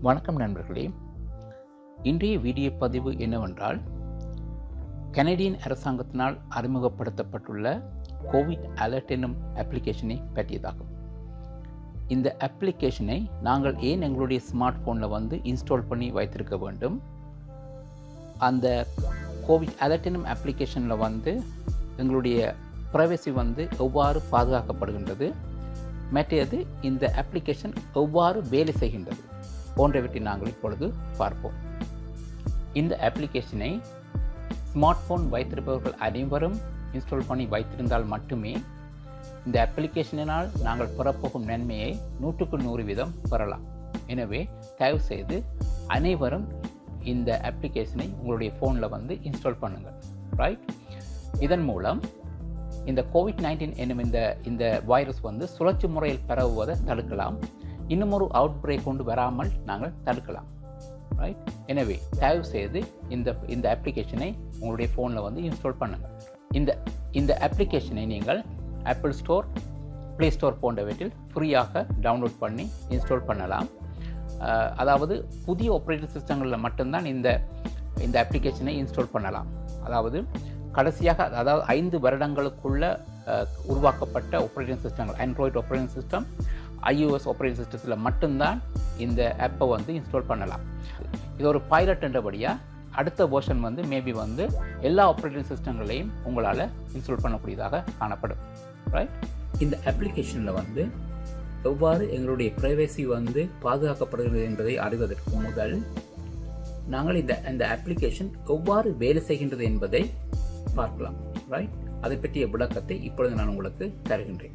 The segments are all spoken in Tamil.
வணக்கம் நண்பர்களே. இன்றைய வீடியோ பதிவு என்னவென்றால், கனடியன் அரசாங்கத்தினால் அறிமுகப்படுத்தப்பட்டுள்ள கோவிட் அலர்ட் என்னும் அப்ளிகேஷனை பற்றியதாகும். இந்த அப்ளிகேஷனை நாங்கள் ஏன் எங்களுடைய ஸ்மார்ட் ஃபோனில் இன்ஸ்டால் பண்ணி வைத்திருக்க வேண்டும், அந்த கோவிட் அலர்ட் என்னும் அப்ளிகேஷனில் எங்களுடைய ப்ரைவசி எவ்வாறு பாதுகாக்கப்படுகின்றது, மற்றது இந்த அப்ளிகேஷன் எவ்வாறு வேலை செய்கின்றது போன்றவற்றை நாங்கள் இப்பொழுது பார்ப்போம். இந்த அப்ளிகேஷனை ஸ்மார்ட் ஃபோன் வைத்திருப்பவர்கள் அனைவரும் இன்ஸ்டால் பண்ணி வைத்திருந்தால் மட்டுமே இந்த அப்ளிகேஷனினால் நாங்கள் பெறப்போகும் நன்மையை 100% பெறலாம். எனவே தயவு செய்து அனைவரும் இந்த அப்ளிகேஷனை உங்களுடைய ஃபோனில் இன்ஸ்டால் பண்ணுங்கள். ரைட். இதன் மூலம் இந்த கோவிட்-19 என்னும் இந்த வைரஸ் சுழற்சி முறையில் பரவுவதை தடுக்கலாம். இன்னும் ஒரு அவுட் பிரேக் கொண்டு வராமல் நாங்கள் தடுக்கலாம். ரைட். எனவே தயவு செய்து இந்த அப்ளிகேஷனை உங்களுடைய ஃபோனில் இன்ஸ்டால் பண்ணுங்கள். இந்த அப்ளிகேஷனை நீங்கள் ஆப்பிள் ஸ்டோர், ப்ளே ஸ்டோர் போன்றவற்றில் ஃப்ரீயாக டவுன்லோட் பண்ணி இன்ஸ்டால் பண்ணலாம். அதாவது புதிய ஆப்ரேட்டிங் சிஸ்டங்களில் மட்டும்தான் இந்த அப்ளிகேஷனை இன்ஸ்டால் பண்ணலாம். அதாவது கடைசியாக 5 வருடங்களுக்குள்ள உருவாக்கப்பட்ட ஆப்ரேட்டிங் சிஸ்டங்கள், Android operating system, iOS operating சிஸ்டத்தில் மட்டும்தான் இந்த ஆப்பை இன்ஸ்டால் பண்ணலாம். இது ஒரு பைலட் என்றபடியாக அடுத்த வெர்ஷன் மேபி எல்லா ஆப்ரேட்டிங் சிஸ்டங்களையும் உங்களால் இன்ஸ்டால் பண்ணக்கூடியதாக காணப்படும். ரைட். இந்த அப்ளிகேஷனில் எவ்வாறு எங்களுடைய ப்ரைவசி பாதுகாக்கப்படுகிறது என்பதை அறிவதற்கு முதல் நாங்கள் இந்த அப்ளிகேஷன் எவ்வாறு வேலை செய்கின்றது என்பதை பார்க்கலாம். ரைட். அதை பற்றிய விளக்கத்தை இப்பொழுது நான் உங்களுக்கு தருகின்றேன்.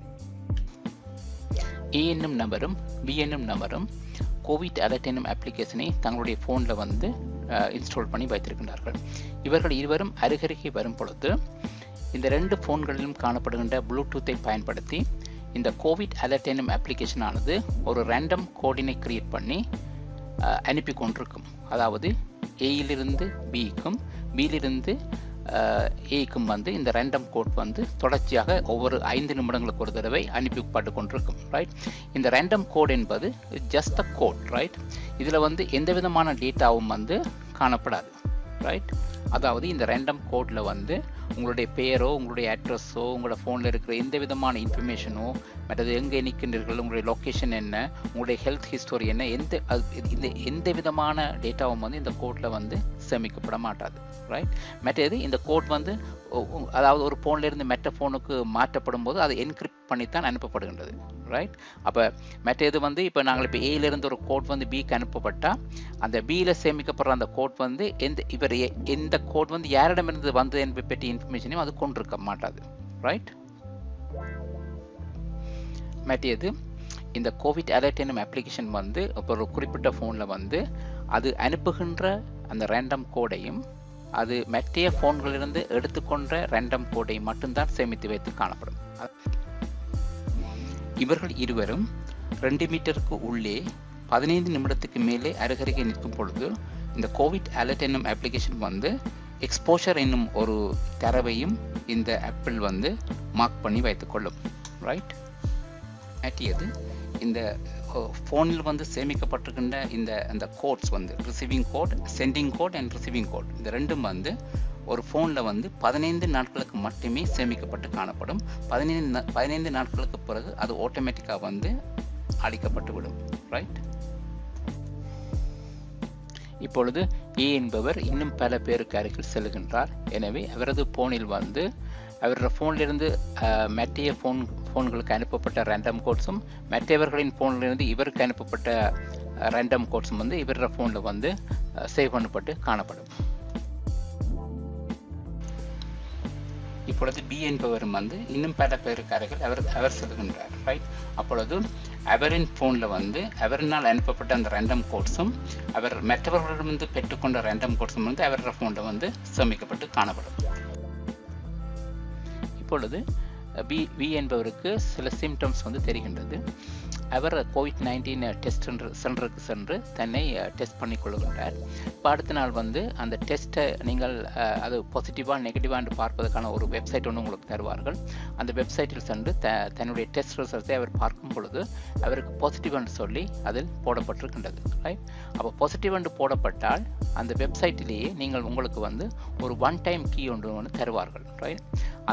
A என்னும் நபரும் B என்னும் நபரும் கோவிட் அலர்ட் என்னும் அப்ளிகேஷனை தங்களுடைய ஃபோனில் இன்ஸ்டால் பண்ணி வைத்திருக்கின்றார்கள். இவர்கள் இருவரும் அருகருகே வரும் பொழுது இந்த 2 ஃபோன்களிலும் காணப்படுகின்ற ப்ளூடூத்தை பயன்படுத்தி இந்த கோவிட் அலர்ட் என்னும் அப்ளிகேஷனானது ஒரு ரேண்டம் கோடினை கிரியேட் பண்ணி அனுப்பி கொண்டிருக்கும். அதாவது ஏயிலிருந்து பிக்கும் பியிலிருந்து ஏக்கும் இந்த ரேண்டம் கோட் தொடர்ச்சியாக ஒவ்வொரு 5 நிமிடங்களுக்கு ஒரு தடவை அனுப்பிப்பட்டு கொண்டிருக்கும். ரைட். இந்த ரேண்டம் கோட் என்பது ஜஸ்ட் அ கோட். ரைட். இதில் எந்த விதமான டேட்டாவும் காணப்படாது. ரைட். அதாவது இந்த ரேண்டம் கோடில் உங்களுடைய பெயரோ, உங்களுடைய அட்ரஸோ, உங்களோட ஃபோனில் இருக்கிற எந்த விதமான இன்ஃபர்மேஷனோ, மற்றது எங்கே நிற்கின்றீர்கள், உங்களுடைய லொக்கேஷன் என்ன, உங்களுடைய ஹெல்த் ஹிஸ்டரி என்ன, எந்த விதமான டேட்டாவும் இந்த கோடில் சேமிக்கப்பட மாட்டாது. ரைட். மற்றது இந்த கோட் அதாவது ஒரு ஃபோன்லேருந்து மற்ற ஃபோனுக்கு மாற்றப்படும் போது அது என்கிரிப்ட் பண்ணித்தான் அனுப்பப்படுகின்றது. ரைட். அப்போ மற்றது இப்போ நாங்கள் இப்போ ஏயிலிருந்து ஒரு கோட் பிக்கு அனுப்பப்பட்டால் அந்த பியில் சேமிக்கப்படுற அந்த கோட் எந்த கோட் யாரிடமிருந்து வந்தது என்பதை பற்றிய இன்ஃபர்மேஷனையும் அது கொண்டிருக்க மாட்டாது. ரைட். மற்றது இந்த கோவிட் அலர்ட் என்னும் அப்ளிகேஷன் இப்போ ஒரு குறிப்பிட்ட ஃபோனில் அது அனுப்புகின்ற அந்த ரேண்டம் கோடையும் அது மற்ற ஃபோன்களிலிருந்து எடுத்துக்கொண்ட ரேண்டம் கோடை மட்டும்தான் சேமித்து வைத்து காணப்படும். இவர்கள் இருவரும் 2 மீட்டருக்கு உள்ளே 15 நிமிடத்துக்கு மேலே அருகருகே நிற்கும் பொழுது இந்த கோவிட் அலர்ட் என்னும் அப்ளிகேஷன் எக்ஸ்போஷர் என்னும் ஒரு தரவையும் இந்த ஆப்பிள் மார்க் பண்ணி வைத்துக்கொள்ளும். ரைட். மற்றது இந்த ஃபோனில் சேமிக்கப்பட்டிருக்கின்ற அந்த codes receiving code, sending code and receiving code, இந்த ரெண்டும் ஒரு ஃபோனில் 15 நாட்களுக்கு மட்டுமே சேமிக்கப்பட்டு காணப்படும். 15 நாட்களுக்கு பிறகு அது ஆட்டோமேட்டிக்காக அழிக்கப்பட்டுவிடும். ரைட். இப்பொழுது ஏ என்பவர் இன்னும் பல பேருக்கு அருகில் செல்கின்றார். எனவே அவரது ஃபோனில் அவரது ஃபோனிலிருந்து மற்ற ஃபோன்களுக்கு அனுப்பப்பட்ட ரேண்டம் கோட்ஸும் மற்றவர்களின் ஃபோனிலிருந்து இவருக்கு அனுப்பப்பட்ட ரேண்டம் கோட்ஸும் இவரது ஃபோனில் சேவ் பண்ணப்பட்டு காணப்படும். இப்பொழுது பி என்பவரும் இன்னும் பல பேருக்கு அருகில் அவர் செல்கின்றார். ரைட். அப்பொழுது அவரின் ஃபோனில் அவரினால் அனுப்பப்பட்ட அந்த ரேண்டம் கோட்ஸும் அவர் மற்றவர்களிடமிருந்து பெற்றுக்கொண்ட ரேண்டம் கோட்ஸும் அவரது ஃபோனில் சேமிக்கப்பட்டு காணப்படும். இப்பொழுது பி என்பவருக்கு சில சிம்டம்ஸ் தெரிகின்றது. அவர் COVID-19 டெஸ்ட் சென்டருக்கு சென்று தன்னை டெஸ்ட் பண்ணி கொள்கின்றார். இப்போ அடுத்த நாள் வந்து அந்த டெஸ்ட்டை நீங்கள் அது பாசிட்டிவாக நெகட்டிவாக பார்ப்பதற்கான ஒரு வெப்சைட் ஒன்று உங்களுக்கு தருவார்கள். அந்த வெப்சைட்டில் சென்று தன்னுடைய டெஸ்ட் ரிசல்ட்ஸை அவர் பார்க்கும் பொழுது அவருக்கு பாசிட்டிவ் என்று சொல்லி அதில் போடப்பட்டிருக்கின்றது. ரைட், அப்போ பாசிட்டிவ் என்று போடப்பட்டால் அந்த வெப்சைட்டிலேயே நீங்கள் உங்களுக்கு வந்து ஒரு ஒன் டைம் கீ ஒன்று தருவார்கள். ரைட்,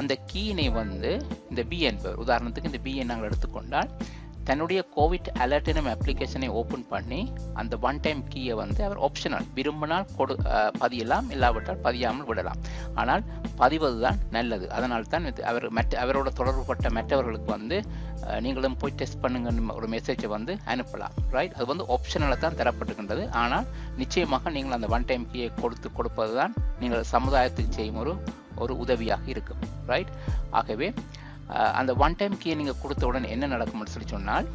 அந்த கீயினை வந்து இந்த பி என்பவர், உதாரணத்துக்கு இந்த பியை நாங்கள் எடுத்துக்கொண்டால் தன்னுடைய கோவிட் அலர்ட் எனும் அப்ளிகேஷனை ஓப்பன் பண்ணி அந்த ஒன் டைம் கீயை வந்து அவர் ஆப்ஷனல் விரும்பினால் பதியலாம், இல்லாவிட்டால் பதியாமல் விடலாம். ஆனால் பதிவது தான் நல்லது. அதனால் தான் அவரோட தொடர்புபட்ட மற்றவர்களுக்கு வந்து நீங்களும் போய் டெஸ்ட் பண்ணுங்கன்னு ஒரு மெசேஜை வந்து அனுப்பலாம். ரைட், அது வந்து ஆப்ஷனலாக தான் தரப்பட்டுகின்றது. ஆனால் நிச்சயமாக நீங்கள் அந்த ஒன் டைம் கீயை கொடுப்பது தான் நீங்கள் சமுதாயத்துக்கு செய்யும் ஒரு உதவியாக இருக்கும். ரைட், ஆகவே அந்த ஒன் டைம் கீயை நீங்கள் கொடுத்த உடனே என்ன நடக்கும்னு சொல்லி சொன்னால்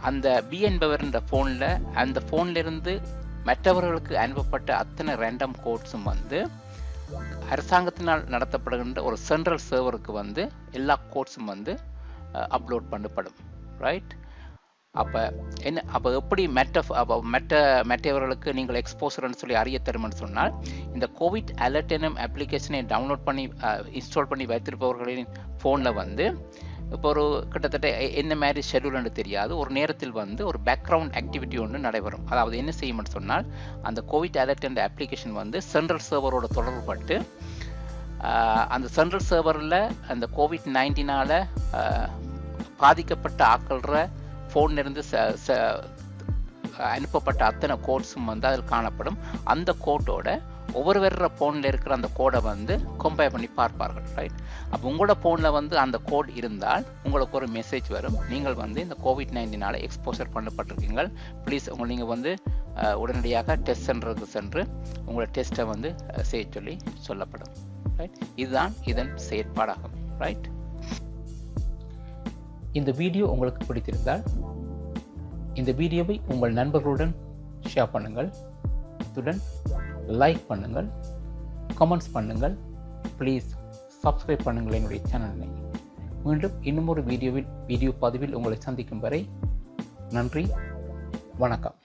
அந்த பி என்பவர்ன்ற ஃபோனில் அந்த ஃபோன்லேருந்து மற்றவர்களுக்கு அனுப்பப்பட்ட அத்தனை ரேண்டம் கோட்ஸும் வந்து அரசாங்கத்தினால் நடத்தப்படுகின்ற ஒரு சென்ட்ரல் சர்வருக்கு வந்து எல்லா கோட்ஸும் வந்து அப்லோட் பண்ணப்படும். ரைட், அப்போ எப்படி மற்றவர்களுக்கு நீங்கள் எக்ஸ்போசர்னு சொல்லி அறிய தரும்னு சொன்னால் இந்த கோவிட் அலர்ட் எனும் அப்ளிகேஷனை டவுன்லோட் பண்ணி இன்ஸ்டால் பண்ணி வைத்திருப்பவர்களின் ஃபோனில் வந்து இப்போ ஒரு கிட்டத்தட்ட என்ன மாதிரி ஷெடியூல்னு தெரியாது, ஒரு நேரத்தில் வந்து ஒரு பேக்ரவுண்ட் ஆக்டிவிட்டி ஒன்று நடைபெறும். அதாவது என்ன செய்யும்னு சொன்னால் அந்த கோவிட் அலர்ட் என்ற அப்ளிகேஷன் வந்து சென்ட்ரல் சர்வரோட தொடர்புபட்டு அந்த சென்ட்ரல் சர்வரில் அந்த COVID-19 பாதிக்கப்பட்ட ஆக்கள்ற ஃபோன்லேருந்து அனுப்பப்பட்ட அத்தனை கோட்ஸும் வந்து அதில் காணப்படும். அந்த கோட்டோட ஒவ்வொருவர ஃபோனில் இருக்கிற அந்த கோடை வந்து கம்பேர் பண்ணி பார்ப்பார்கள். ரைட், அப்போ உங்களோட ஃபோனில் வந்து அந்த கோட் இருந்தால் உங்களுக்கு ஒரு மெசேஜ் வரும், நீங்கள் வந்து இந்த COVID-19 எக்ஸ்போசர் பண்ணப்பட்டிருக்கீங்க, ப்ளீஸ் நீங்கள் வந்து உடனடியாக டெஸ்ட் சென்டருக்கு சென்று உங்களோட டெஸ்ட்டை வந்து செய்ய சொல்லப்படும். ரைட், இதுதான் இதன் செயற்பாடாகும். ரைட், இந்த வீடியோ உங்களுக்கு பிடித்திருந்தால் இந்த வீடியோவை உங்கள் நண்பர்களுடன் ஷேர் பண்ணுங்கள், அத்துடன் லைக் பண்ணுங்கள், கமெண்ட்ஸ் பண்ணுங்கள், ப்ளீஸ் சப்ஸ்கிரைப் பண்ணுங்கள் என்னுடைய சேனலை. மீண்டும் இன்னும் ஒரு வீடியோ பதிவில் உங்களை சந்திக்கும் வரை நன்றி, வணக்கம்.